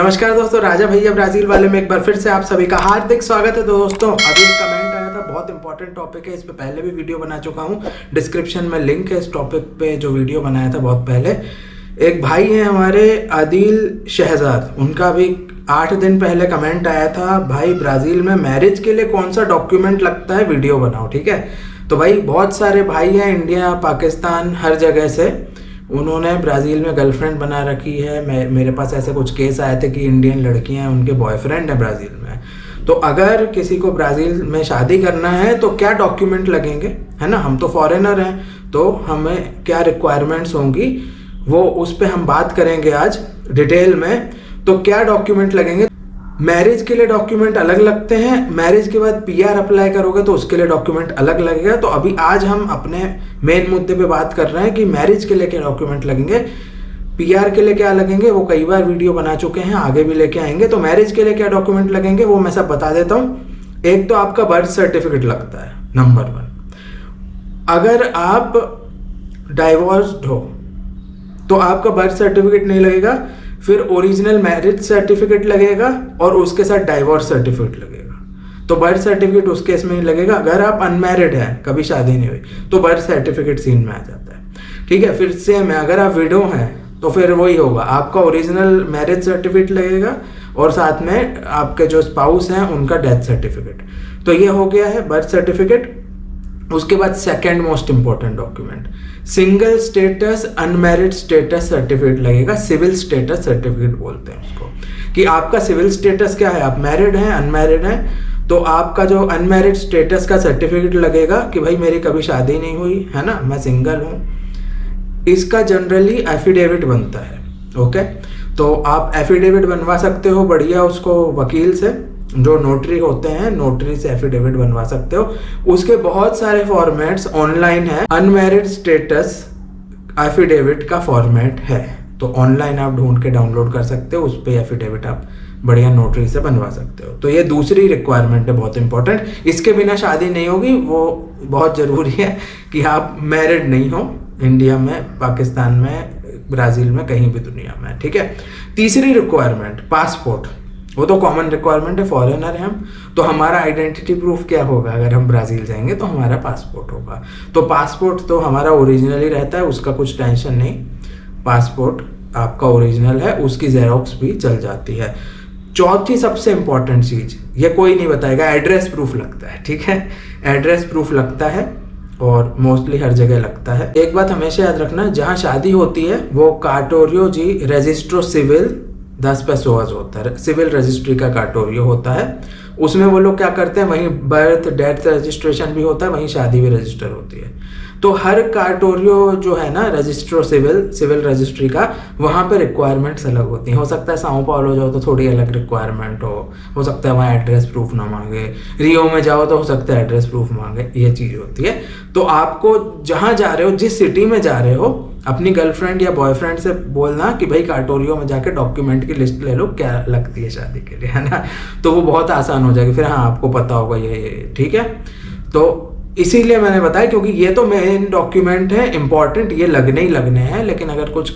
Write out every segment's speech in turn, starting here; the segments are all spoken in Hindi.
नमस्कार दोस्तों, राजा भैया ब्राज़ील वाले में एक बार फिर से आप सभी का हार्दिक स्वागत है। दोस्तों अभी एक कमेंट आया था, बहुत इंपॉर्टेंट टॉपिक है, इस पे पहले भी वीडियो बना चुका हूँ। डिस्क्रिप्शन में लिंक है इस टॉपिक पे जो वीडियो बनाया था बहुत पहले। एक भाई हैं हमारे आदिल शहजाद, उनका भी 8 दिन पहले कमेंट आया था, भाई ब्राज़ील में मैरिज के लिए कौन सा डॉक्यूमेंट लगता है, वीडियो बनाओ। ठीक है, तो भाई बहुत सारे भाई हैं इंडिया, पाकिस्तान, हर जगह से, उन्होंने ब्राज़ील में गर्लफ्रेंड बना रखी है। मेरे पास ऐसे कुछ केस आए थे कि इंडियन लड़कियां हैं, उनके बॉयफ्रेंड हैं ब्राज़ील में। तो अगर किसी को ब्राज़ील में शादी करना है तो क्या डॉक्यूमेंट लगेंगे, है ना। हम तो फॉरेनर हैं, तो हमें क्या रिक्वायरमेंट्स होंगी वो उस पर हम बात करेंगे आज डिटेल में। तो क्या डॉक्यूमेंट लगेंगे, मैरिज के लिए डॉक्यूमेंट अलग लगते हैं, मैरिज के बाद पीआर अप्लाई करोगे तो उसके लिए डॉक्यूमेंट अलग लगेगा। तो अभी आज हम अपने मेन मुद्दे पे बात कर रहे हैं कि मैरिज के लिए क्या डॉक्यूमेंट लगेंगे, पीआर के लिए क्या लगेंगे, वो कई बार वीडियो बना चुके हैं, आगे भी लेके आएंगे। तो मैरिज के लिए क्या डॉक्यूमेंट लगेंगे वो मैं सब बता देता हूँ। एक तो आपका बर्थ सर्टिफिकेट लगता है, नंबर 1। अगर आप डाइवोर्स्ड हो तो आपका बर्थ सर्टिफिकेट नहीं लगेगा, फिर ओरिजिनल मैरिज सर्टिफिकेट लगेगा और उसके साथ डाइवोर्स सर्टिफिकेट लगेगा। तो बर्थ सर्टिफिकेट उस केस में ही लगेगा। अगर आप अनमैरिड हैं, कभी शादी नहीं हुई, तो बर्थ सर्टिफिकेट सीन में आ जाता है। ठीक है, फिर सेम है, अगर आप विडो हैं तो फिर वही होगा, आपका ओरिजिनल मैरिज सर्टिफिकेट लगेगा और साथ में आपके जो स्पाउस हैं उनका डेथ सर्टिफिकेट। तो ये हो गया है बर्थ सर्टिफिकेट। उसके बाद second most important document, single status unmarried status certificate लगेगा। सिविल स्टेटस सर्टिफिकेट बोलते हैं उसको, कि आपका सिविल स्टेटस क्या है, आप मैरिड हैं अनमैरिड हैं। तो आपका जो अनमैरिड स्टेटस का सर्टिफिकेट लगेगा कि भाई मेरी कभी शादी नहीं हुई है ना, मैं सिंगल हूँ। इसका जनरली एफिडेविट बनता है। ओके, तो आप एफिडेविट बनवा सकते हो, बढ़िया, उसको वकील से, जो नोटरी होते हैं, नोटरी से एफिडेविट बनवा सकते हो। उसके बहुत सारे फॉर्मेट्स ऑनलाइन है। अनमैरिड स्टेटस एफिडेविट का फॉर्मेट है, तो ऑनलाइन आप ढूंढ के डाउनलोड कर सकते हो, उस पर एफिडेविट आप बढ़िया नोटरी से बनवा सकते हो। तो ये दूसरी रिक्वायरमेंट है, बहुत इंपॉर्टेंट। इसके बिना शादी नहीं होगी, वो बहुत ज़रूरी है कि आप मैरिड नहीं हो इंडिया में, पाकिस्तान में, ब्राज़ील में, कहीं भी दुनिया में। ठीक है, तीसरी रिक्वायरमेंट पासपोर्ट, वो तो कॉमन रिक्वायरमेंट है, फॉरेनर है हम, तो हमारा आइडेंटिटी प्रूफ क्या होगा, अगर हम ब्राज़ील जाएंगे तो हमारा पासपोर्ट होगा। तो पासपोर्ट तो हमारा ओरिजिनल ही रहता है, उसका कुछ टेंशन नहीं। पासपोर्ट आपका ओरिजिनल है, उसकी जेरोक्स भी चल जाती है। चौथी सबसे इंपॉर्टेंट चीज़, ये कोई नहीं बताएगा, एड्रेस प्रूफ लगता है। ठीक है, एड्रेस प्रूफ लगता है और मोस्टली हर जगह लगता है। एक बात हमेशा याद रखना, जहाँ शादी होती है वो कार्टोरियो जी रजिस्ट्रो सिविल 10 पेसोस होता है, सिविल रजिस्ट्री का कार्टोरियो होता है। उसमें वो लोग क्या करते हैं, वहीं बर्थ डेथ रजिस्ट्रेशन भी होता है, वहीं शादी भी रजिस्टर होती है। तो हर कार्टोरियो जो है ना, रजिस्ट्रो सिविल रजिस्ट्री का, वहाँ पे रिक्वायरमेंट्स अलग होती हैं। हो सकता है साओ पाउलो जाओ तो थोड़ी अलग रिक्वायरमेंट हो सकता है वहाँ एड्रेस प्रूफ ना मांगे। रियो में जाओ तो हो सकता है एड्रेस प्रूफ मांगे, ये चीज़ होती है। तो आपको जहाँ जा रहे हो, जिस सिटी में जा रहे हो, अपनी गर्लफ्रेंड या बॉयफ्रेंड से बोलना कि भाई कार्टोरियो में जाके डॉक्यूमेंट की लिस्ट ले लो, क्या लगती है शादी के लिए, है ना। तो वो बहुत आसान हो जाएगी, फिर हाँ आपको पता होगा ये। ठीक है, तो इसीलिए मैंने बताया, क्योंकि ये तो मेन डॉक्यूमेंट है इंपॉर्टेंट, ये लगने ही लगने हैं, लेकिन अगर कुछ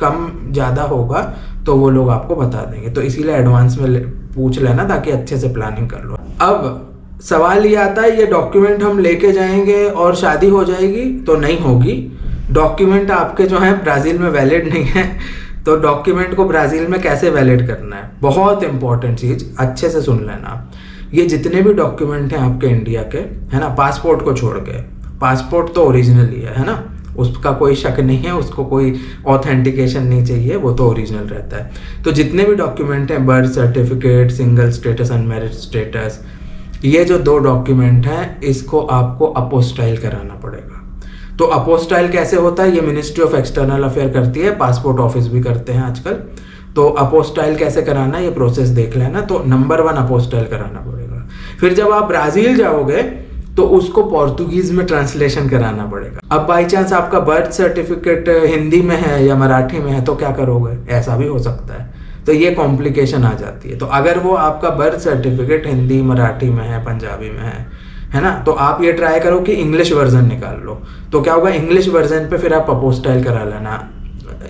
कम ज़्यादा होगा तो वो लोग आपको बता देंगे। तो इसीलिए एडवांस में पूछ लेना, ताकि अच्छे से प्लानिंग कर लो। अब सवाल ये आता है, ये डॉक्यूमेंट हम लेके जाएंगे और शादी हो जाएगी? तो नहीं होगी। डॉक्यूमेंट आपके जो हैं ब्राज़ील में वैलिड नहीं है। तो डॉक्यूमेंट को ब्राज़ील में कैसे वैलिड करना है, बहुत इंपॉर्टेंट चीज़, अच्छे से सुन लेना। ये जितने भी डॉक्यूमेंट हैं आपके इंडिया के, है ना, पासपोर्ट को छोड़ के, पासपोर्ट तो ओरिजिनल ही है ना, उसका कोई शक नहीं है, उसको कोई ऑथेंटिकेशन नहीं चाहिए, वो तो ओरिजिनल रहता है। तो जितने भी डॉक्यूमेंट हैं, birth certificate, single status, unmarried status, ये जो 2 डॉक्यूमेंट हैं, इसको आपको अपोस्टाइल कराना पड़ेगा। तो अपोस्टाइल कैसे होता है, ये मिनिस्ट्री ऑफ एक्सटर्नल अफेयर करती है, पासपोर्ट ऑफिस भी करते हैं आजकल। तो अपोस्टाइल कैसे कराना है, ये प्रोसेस देख लेना। तो नंबर 1 अपोस्टाइल कराना पड़ेगा। फिर जब आप ब्राज़ील जाओगे तो उसको पोर्तुगीज में ट्रांसलेशन कराना पड़ेगा। अब बाई चांस आपका बर्थ सर्टिफिकेट हिंदी में है या मराठी में है तो क्या करोगे, ऐसा भी हो सकता है। तो ये कॉम्प्लिकेशन आ जाती है। तो अगर वो आपका बर्थ सर्टिफिकेट हिंदी, मराठी में है, पंजाबी में है ना, तो आप ये ट्राई करो कि इंग्लिश वर्जन निकाल लो। तो क्या होगा, इंग्लिश वर्जन पे फिर आप अपोस्टाइल करा लेना,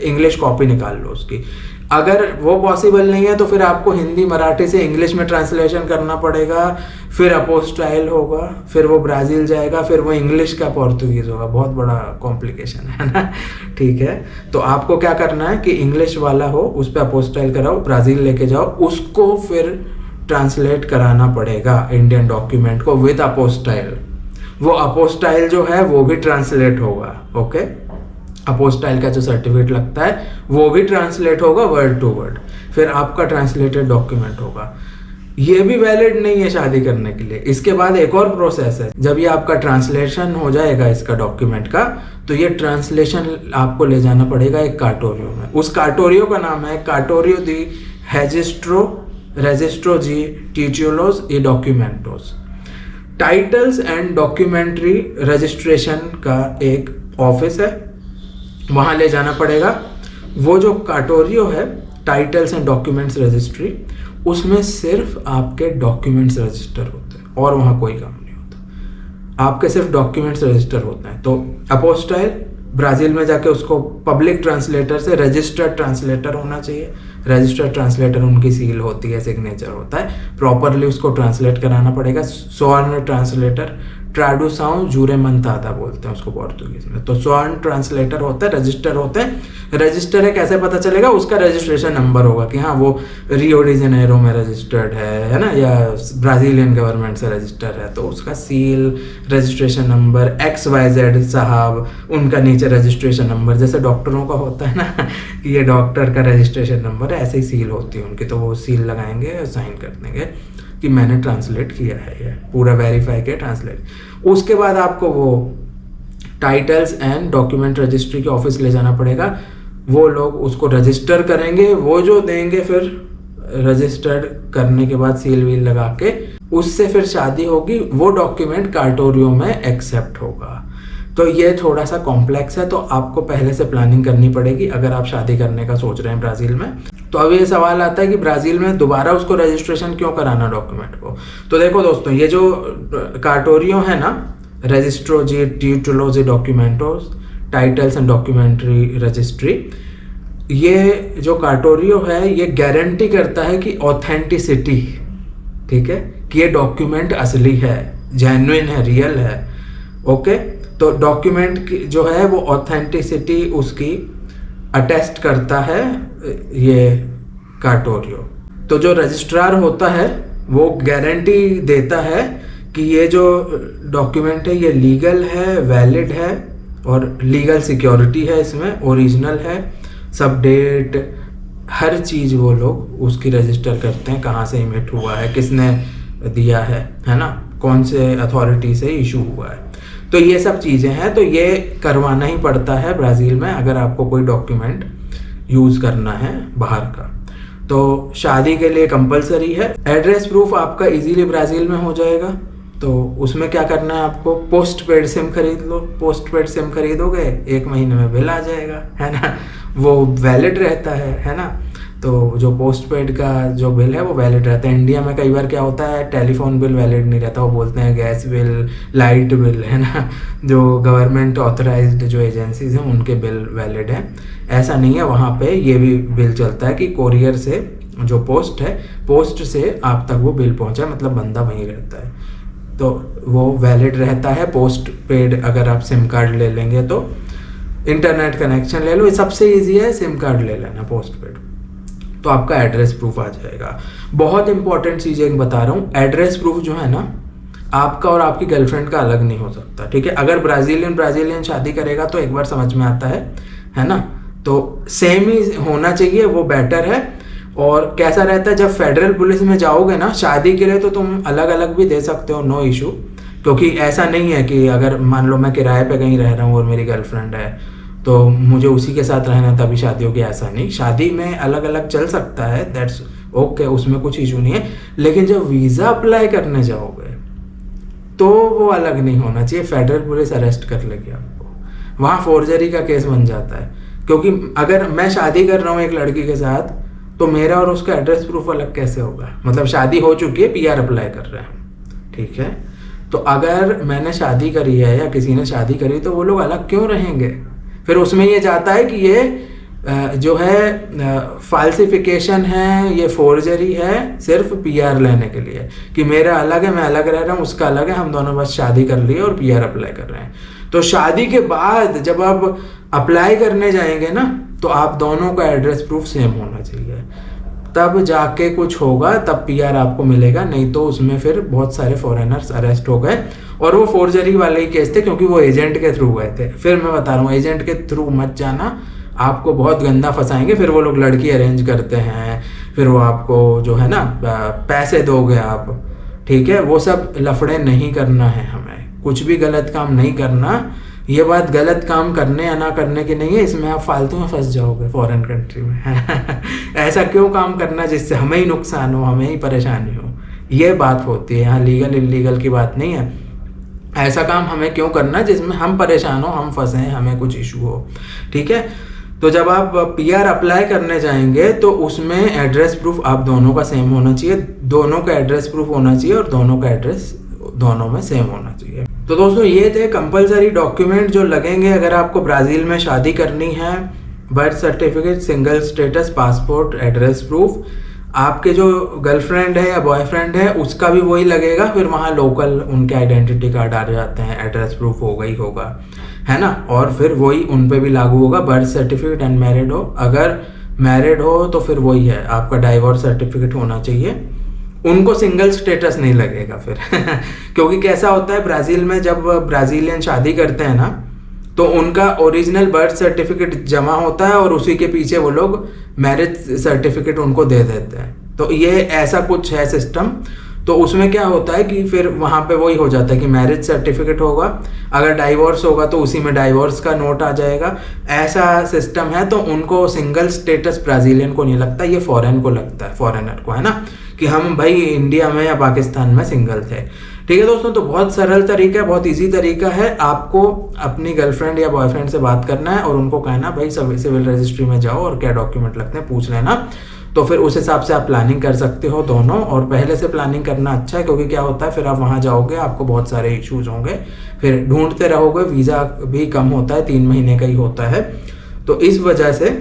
इंग्लिश कॉपी निकाल लो उसकी। अगर वो पॉसिबल नहीं है तो फिर आपको हिंदी मराठी से इंग्लिश में ट्रांसलेशन करना पड़ेगा, फिर अपोस्टाइल होगा, फिर वो ब्राज़ील जाएगा, फिर वो इंग्लिश का पोर्तुगीज़ होगा। बहुत बड़ा कॉम्प्लिकेशन है ना। ठीक है, तो आपको क्या करना है कि इंग्लिश वाला हो उस पर अपोस्टाइल कराओ, ब्राज़ील लेके जाओ, उसको फिर ट्रांसलेट कराना पड़ेगा इंडियन डॉक्यूमेंट को विद अपोस्टाइल। वो अपोस्टाइल जो है वो भी ट्रांसलेट होगा। ओके, अपोस्टाइल का जो सर्टिफिकेट लगता है वो भी ट्रांसलेट होगा वर्ड टू वर्ड, फिर आपका ट्रांसलेटेड डॉक्यूमेंट होगा। ये भी वैलिड नहीं है शादी करने के लिए। इसके बाद एक और प्रोसेस है, जब ये आपका ट्रांसलेशन हो जाएगा इसका डॉक्यूमेंट का, तो ये ट्रांसलेशन आपको ले जाना पड़ेगा एक कार्टोरियो में। उस कार्टोरियो का नाम है कार्टोरियो दी रेजिस्ट्रो जी टिट्यूलोस y डॉक्यूमेंटोस। टाइटल्स एंड डॉक्यूमेंट्री रजिस्ट्रेशन का एक ऑफिस है, वहाँ ले जाना पड़ेगा। वो जो कार्टोरियो है टाइटल्स एंड डॉक्यूमेंट्स रजिस्ट्री, उसमें सिर्फ आपके डॉक्यूमेंट्स रजिस्टर होते हैं और वहाँ कोई काम नहीं होता, आपके सिर्फ डॉक्यूमेंट्स रजिस्टर होते हैं। तो अपोस्टाइल ब्राज़ील में जाके उसको पब्लिक ट्रांसलेटर से रजिस्टर्ड ट्रांसलेटर होना चाहिए। रजिस्टर्ड ट्रांसलेटर उनकी सील होती है, सिग्नेचर होता है, प्रॉपरली उसको ट्रांसलेट कराना पड़ेगा। स्वर्ण ट्रांसलेटर, ट्राडुसाउ जूरेमंतादा बोलते हैं उसको पोर्तुगीज में। तो स्वर्ण ट्रांसलेटर होता है, रजिस्टर होते हैं। रजिस्टर है, कैसे पता चलेगा? उसका रजिस्ट्रेशन नंबर होगा कि हाँ वो रियो डी जेनेरो में रजिस्टर्ड है ना, या ब्राज़ीलियन गवर्नमेंट से रजिस्टर है, तो उसका सील, रजिस्ट्रेशन नंबर, XYZ साहब, उनका नीचे रजिस्ट्रेशन नंबर, जैसे डॉक्टरों का होता है ना कि ये डॉक्टर का रजिस्ट्रेशन नंबर है, ऐसे ही सील होती है उनकी। तो वो सील लगाएंगे और साइन कर देंगे कि मैंने ट्रांसलेट किया है, ये पूरा वेरीफाई किया ट्रांसलेट। उसके बाद आपको वो टाइटल्स एंड डॉक्यूमेंट रजिस्ट्री के ऑफिस ले जाना पड़ेगा। वो लोग उसको रजिस्टर करेंगे, वो जो देंगे फिर रजिस्टर्ड करने के बाद सील वील लगा के उससे फिर शादी होगी। वो डॉक्यूमेंट कार्टोरियो में एक्सेप्ट होगा। तो ये थोड़ा सा कॉम्प्लेक्स है, तो आपको पहले से प्लानिंग करनी पड़ेगी अगर आप शादी करने का सोच रहे हैं ब्राज़ील में। तो अब ये सवाल आता है कि ब्राज़ील में दोबारा उसको रजिस्ट्रेशन क्यों कराना डॉक्यूमेंट को। तो देखो दोस्तों, ये जो कार्टोरियो है ना, रजिस्ट्रो जी टिट्यूलोस y डॉक्यूमेंटोस, टाइटल्स एंड डॉक्यूमेंट्री रजिस्ट्री, ये जो कार्टोरियो है ये गारंटी करता है कि ऑथेंटिसिटी, ठीक है, कि ये डॉक्यूमेंट असली है, जेन्युइन है, रियल है। ओके, तो डॉक्यूमेंट जो है वो ऑथेंटिसिटी उसकी अटेस्ट करता है ये कार्टोरियो। तो जो रजिस्ट्रार होता है वो गारंटी देता है कि ये जो डॉक्यूमेंट है ये लीगल है, वैलिड है और लीगल सिक्योरिटी है, इसमें ओरिजिनल है, सब डेट, हर चीज़ वो लोग उसकी रजिस्टर करते हैं, कहाँ से इमिट हुआ है, किसने दिया है ना, कौन से अथॉरिटी से इशू हुआ है। तो ये सब चीज़ें हैं, तो ये करवाना ही पड़ता है ब्राज़ील में अगर आपको कोई डॉक्यूमेंट यूज़ करना है बाहर का। तो शादी के लिए कंपलसरी है। एड्रेस प्रूफ आपका इजीली ब्राज़ील में हो जाएगा। तो उसमें क्या करना है आपको, पोस्ट पेड सिम खरीद लो। पोस्ट पेड सिम खरीदोगे 1 महीने में बिल आ जाएगा, है ना, वो वैलिड रहता है ना। तो जो पोस्ट पेड का जो बिल है वो वैलिड रहता है। इंडिया में कई बार क्या होता है, टेलीफोन बिल वैलिड नहीं रहता, वो बोलते हैं गैस बिल, लाइट बिल, है ना, जो गवर्नमेंट ऑथराइज्ड जो एजेंसीज हैं उनके बिल वैलिड है। ऐसा नहीं है, वहाँ पे ये भी बिल चलता है कि कोरियर से जो पोस्ट है, पोस्ट से आप तक वो बिल पहुँचा, मतलब बंदा वहीं रहता है, तो वो वैलिड रहता है। पोस्ट पेड अगर आप सिम कार्ड ले लेंगे तो इंटरनेट कनेक्शन ले लो, ये सबसे ईजी है, सिम कार्ड ले लेना पोस्ट पेड, तो आपका एड्रेस प्रूफ आ जाएगा। बहुत इंपॉर्टेंट चीज़ एक बता रहा हूँ, एड्रेस प्रूफ जो है ना आपका और आपकी गर्लफ्रेंड का अलग नहीं हो सकता, ठीक है। अगर ब्राज़ीलियन शादी करेगा तो एक बार समझ में आता है ना, तो सेम ही होना चाहिए, वो बेटर है। और कैसा रहता है, जब फेडरल पुलिस में जाओगे ना शादी के लिए तो तुम अलग अलग भी दे सकते हो, नो इशू, क्योंकि ऐसा नहीं है कि अगर मान लो मैं किराए पे कहीं रह रहा हूँ और मेरी गर्लफ्रेंड है तो मुझे उसी के साथ रहना तभी शादी होगी, ऐसा नहीं। शादी में अलग अलग चल सकता है, दैट्स ओके, उसमें कुछ इशू नहीं है। लेकिन जब वीज़ा अप्लाई करने जाओगे तो वो अलग नहीं होना चाहिए, फेडरल पुलिस अरेस्ट कर लेगी आपको, वहाँ फोर्जरी का केस बन जाता है। क्योंकि अगर मैं शादी कर रहा हूँ एक लड़की के साथ तो मेरा और उसका एड्रेस प्रूफ अलग कैसे होगा, मतलब शादी हो चुकी है, PR अप्लाई कर रहे हैं, ठीक है। तो अगर मैंने शादी करी है या किसी ने शादी करी तो वो लोग अलग क्यों रहेंगे। फिर उसमें ये जाता है कि ये जो है फाल्सिफिकेशन है, ये फोर्जरी है सिर्फ पीआर लेने के लिए, कि मेरा अलग है, मैं अलग रह रहा हूँ, उसका अलग है, हम दोनों बस शादी कर लिए और पीआर अप्लाई कर रहे हैं। तो शादी के बाद जब आप अप्लाई करने जाएंगे ना, तो आप दोनों का एड्रेस प्रूफ सेम होना चाहिए, तब जाके कुछ होगा, तब पीआर आपको मिलेगा। नहीं तो उसमें फिर बहुत सारे फॉरेनर्स अरेस्ट हो गए, और वो फोर्जरी वाले ही केस थे, क्योंकि वो एजेंट के थ्रू गए थे। फिर मैं बता रहा हूँ, एजेंट के थ्रू मत जाना, आपको बहुत गंदा फंसाएंगे। फिर वो लोग लड़की अरेंज करते हैं, फिर वो आपको जो है ना पैसे दोगे आप, ठीक है, वो सब लफड़े नहीं करना है हमें, कुछ भी गलत काम नहीं करना। ये बात गलत काम करने या ना करने की नहीं है, इसमें आप फालतू में फंस जाओगे फॉरेन कंट्री में ऐसा क्यों काम करना जिससे हमें ही नुकसान हो, हमें ही परेशानी हो, ये बात होती है। यहाँ लीगल इलीगल की बात नहीं है, ऐसा काम हमें क्यों करना जिसमें हम परेशान हो, हम फंसे, हमें कुछ इशू हो, ठीक है। तो जब आप पीआर अप्लाई करने जाएंगे तो उसमें एड्रेस प्रूफ आप दोनों का सेम होना चाहिए, दोनों का एड्रेस प्रूफ होना चाहिए, और दोनों का एड्रेस दोनों में सेम होना चाहिए। तो दोस्तों ये थे कंपलसरी डॉक्यूमेंट जो लगेंगे अगर आपको ब्राज़ील में शादी करनी है। Birth certificate, single status, passport, address proof. आपके जो गर्लफ्रेंड है या बॉयफ्रेंड है उसका भी वही लगेगा, फिर वहाँ लोकल उनके आइडेंटिटी कार्ड आ जाते हैं, एड्रेस प्रूफ होगा ही होगा, है ना, और फिर वही उन पे भी लागू होगा। बर्थ सर्टिफिकेट अनमैरिड हो, अगर मैरिड हो तो फिर वही है, आपका डाइवोर्स सर्टिफिकेट होना चाहिए। उनको सिंगल स्टेटस नहीं लगेगा फिर क्योंकि कैसा होता है ब्राज़ील में, जब ब्राज़ीलियन शादी करते हैं ना, तो उनका ओरिजिनल बर्थ सर्टिफिकेट जमा होता है और उसी के पीछे वो लोग मैरिज सर्टिफिकेट उनको दे देते हैं। तो ये ऐसा कुछ है सिस्टम। तो उसमें क्या होता है कि फिर वहाँ पे वही हो जाता है कि मैरिज सर्टिफिकेट होगा, अगर डाइवोर्स होगा तो उसी में डाइवोर्स का नोट आ जाएगा, ऐसा सिस्टम है। तो उनको सिंगल स्टेटस ब्राज़ीलियन को नहीं लगता, ये फॉरेन को लगता है, फॉरेनर को, है ना, कि हम भाई इंडिया में या पाकिस्तान में सिंगल थे, ठीक है दोस्तों। तो बहुत सरल तरीका है, बहुत इजी तरीका है। आपको अपनी गर्लफ्रेंड या बॉयफ्रेंड से बात करना है और उनको कहना भाई सिविल रजिस्ट्री में जाओ और क्या डॉक्यूमेंट लगते हैं पूछ लेना, तो फिर उस हिसाब से आप प्लानिंग कर सकते हो दोनों। और पहले से प्लानिंग करना अच्छा है, क्योंकि क्या होता है फिर आप वहाँ जाओगे, आपको बहुत सारे इश्यूज होंगे, फिर ढूंढते रहोगे, वीज़ा भी कम होता है, 3 महीने का ही होता है। तो इस वजह से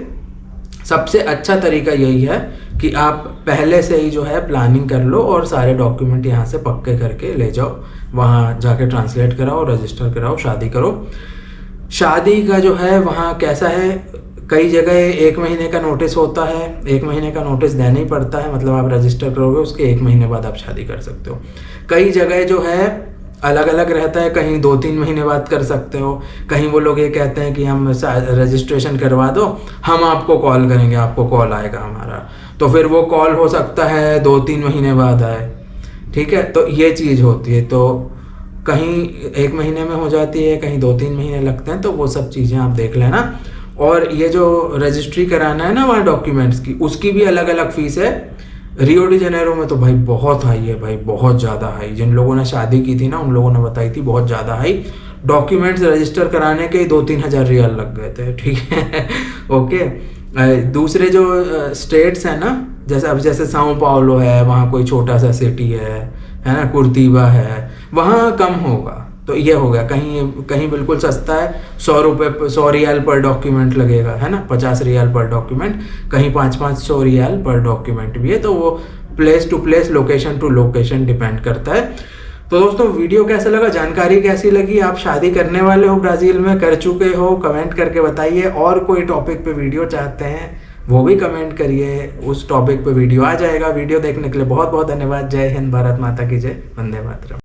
सबसे अच्छा तरीका यही है कि आप पहले से ही जो है प्लानिंग कर लो और सारे डॉक्यूमेंट यहाँ से पक्के करके ले जाओ, वहाँ जाके ट्रांसलेट कराओ, रजिस्टर कराओ, शादी करो। शादी का जो है वहाँ कैसा है, कई जगह 1 महीने का नोटिस होता है, 1 महीने का नोटिस देना ही पड़ता है, मतलब आप रजिस्टर करोगे उसके 1 महीने बाद आप शादी कर सकते हो। कई जगह जो है अलग अलग रहता है, कहीं 2-3 महीने बाद कर सकते हो, कहीं वो लोग ये कहते हैं कि हम रजिस्ट्रेशन करवा दो, हम आपको कॉल करेंगे, आपको कॉल आएगा हमारा, तो फिर वो कॉल हो सकता है 2-3 महीने बाद आए, ठीक है। तो ये चीज़ होती है, तो कहीं 1 महीने में हो जाती है, कहीं 2-3 महीने लगते हैं, तो वो सब चीज़ें आप देख लेना। और ये जो रजिस्ट्री कराना है ना वहाँ डॉक्यूमेंट्स की, उसकी भी अलग अलग फीस है। रियो डी जेनेरो में तो भाई बहुत हाई है, भाई बहुत ज़्यादा हाई। जिन लोगों ने शादी की थी ना उन लोगों ने बताई थी बहुत ज़्यादा हाई। डॉक्यूमेंट्स रजिस्टर कराने के 2-3 हज़ार रियल लग गए थे, ठीक है ओके। दूसरे जो स्टेट्स हैं ना, जैसे साओ पाउलो है, वहाँ कोई छोटा सा सिटी है ना, कुर्तिबा है, वहाँ कम होगा। तो ये हो गया, कहीं बिल्कुल सस्ता है, 100 रियाल पर डॉक्यूमेंट लगेगा, है ना, 50 रियाल पर डॉक्यूमेंट, कहीं 500 रियाल पर डॉक्यूमेंट भी है। तो वो place to place, location to location depend करता है। तो दोस्तों वीडियो कैसा लगा, जानकारी कैसी लगी, आप शादी करने वाले हो ब्राज़ील में, कर चुके हो, कमेंट करके बताइए। और कोई टॉपिक पे वीडियो चाहते हैं वो भी कमेंट करिए, उस टॉपिक पे वीडियो आ जाएगा। वीडियो देखने के लिए बहुत बहुत धन्यवाद। जय हिंद, भारत माता की जय, वंदे मातरम।